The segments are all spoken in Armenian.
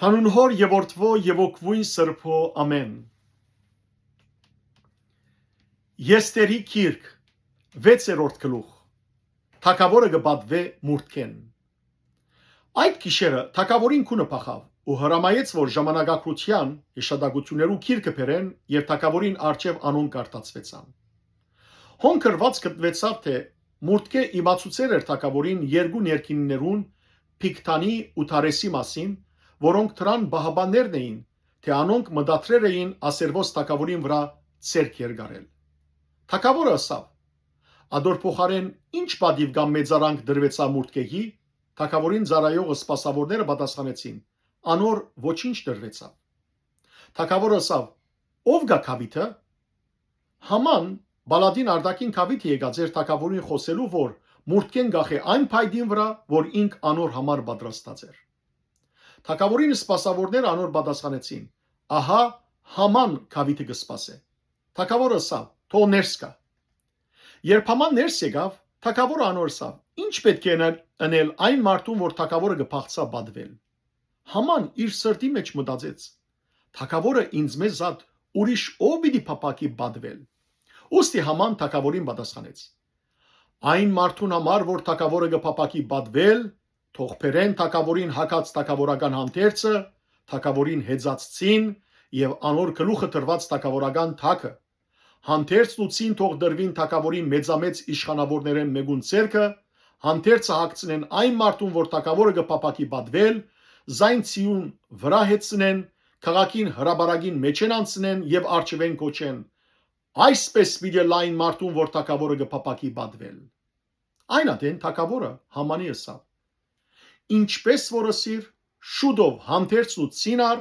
Հանուն Հոր եւ Որդվո եւ Օգվույն Սրբո ամեն։ Եստերի գիրք 6-րդ գլուխ։ Թագավորը գբադվե մուրդքեն։ Այդ գիշերը թագավորին քունը փախավ ու հրամայեց, որ ժամանակակրթության հիշադակություններու գիրքը բերեն եւ թագավորին արչեւ անուն կարտացվեցան։ Հոնքրված գտվեցավ, թե մուրդկե իմացուցեր էր թագավորին երկու ներքիններուն Փիկթանի ու Թարեսի մասին, որոնք դրան բահաբաններն էին, թե անոնք մտադրեր էին Ասերվոս թագավորին վրա ցերկ երգարել։ Թագավորը ասավ. «Ադոր փոխարեն ինչ պատիվ կամ մեծարանք դրվեցա մուրդկեի»։ Թագավորին ծառայողը սպասավորները պատասխանեցին. «Անոր ոչինչ դրվեցավ»։ Թագավորը ասավ. «Ով գա քավիթը»։ Haman բալադին արտակին քավիթ եկած էր թագավորին խոսելու, որ մուրդկեն գախե այն փայդին վրա, որ ինք անոր համար պատրաստած էր։ Թագավորին սպասավորները անոր պատասխանեցին. «Ահա Haman քավիթը կսպասե»։ Թագավորը ասավ. «Թող ներս գա»։ Երբ Haman ներս եկավ, թագավորը անոր ասավ. «Ինչ պետք է անել այն մարդուն, որ թագավորը կփախցա պատվել»։ Haman իր սրտի մեջ մտածեց. «Թագավորը ինձ մեզ զատ ուրիշ ով պիտի փապակի պատվել»։ Ուստի Haman թագավորին պատասխանեց. «Այն մարդուն համար, որ թագավորը կփապակի պատվել, թող բերեն թագավորին հակած թագավորական հանդերձը, թագավորին հեծածին եւ անոր գլուխը դրված թագավորական թագը։ Հանդերձն ու ցին թող դրվին թագավորին մեծամեծ իշխանավորներեն մեկուն ցերկը, հանդերձը հագցնեն այն մարդուն, որ թագավորը կփապակի պատվել, զայն ցիուն վրա հեծնեն, քաղաքին հրաբարագին մեջեն անցնեն եւ արչվեն կոչեն. այսպես պիտի լայն մարդուն, որ թագավորը կփապակի պատվել»։ Այն ադեն թագավորը Համանի ասավ. «Ինչպես որ ասիր, շուտով հանդերձն ու ցինար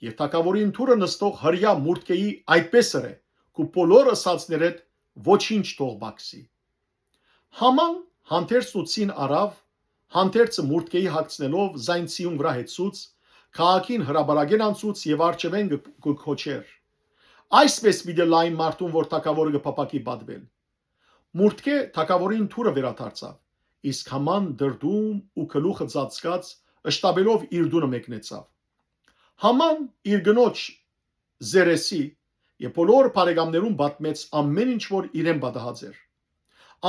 եւ թագավորին թուրը նստող հրյա մուրդկեի այդպես է, ու բոլոր ասածներդ ոչինչ թող բացի»։ Haman հանդերձն ու ցին արավ, հանդերձը մուրդկեի հագցնելով զայն ցիուն վրա հեծուց, քաղաքին հրաբարագեն անցուց եւ արչվեն կոչեր. «Այսպես պիտի լայն մարդուն, որ թագավորը կփապակի պատվել»։ Մուրդկե թագավորին թուրը վերադարձավ, իսկ Haman դրդում ու գլուխը ծածկած ըշտաբելով իր դունը մեկնեցավ։ Haman իր գնոջ Զերեսի եւ բոլոր բարեկամներուն պատմեց ամեն ինչ, որ իրեն պատահած էր։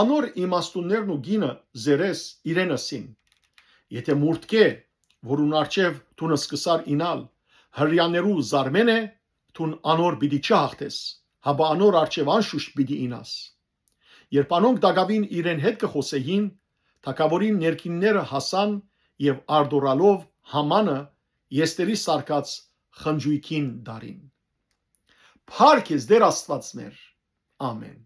Անոր իմաստուններն ու գինը Զերես իրեն ասին. «Եթե մուրդկե, որուն արչեւ դունը սկսար ինալ, հրյաներու զարմեն է, դուն անոր պիտի չհաղթես, հաբա անոր արչեւ անշուշտ պիտի ինաս»։ Երբ անոնք դակավին իրեն հետ կխոսեին, թագավորին ներքինները հասան եւ արդորալով Համանը Եստերի սարկած խնջույքին դարին։ Փառք ես Տեր Աստված մեր։ Ամեն։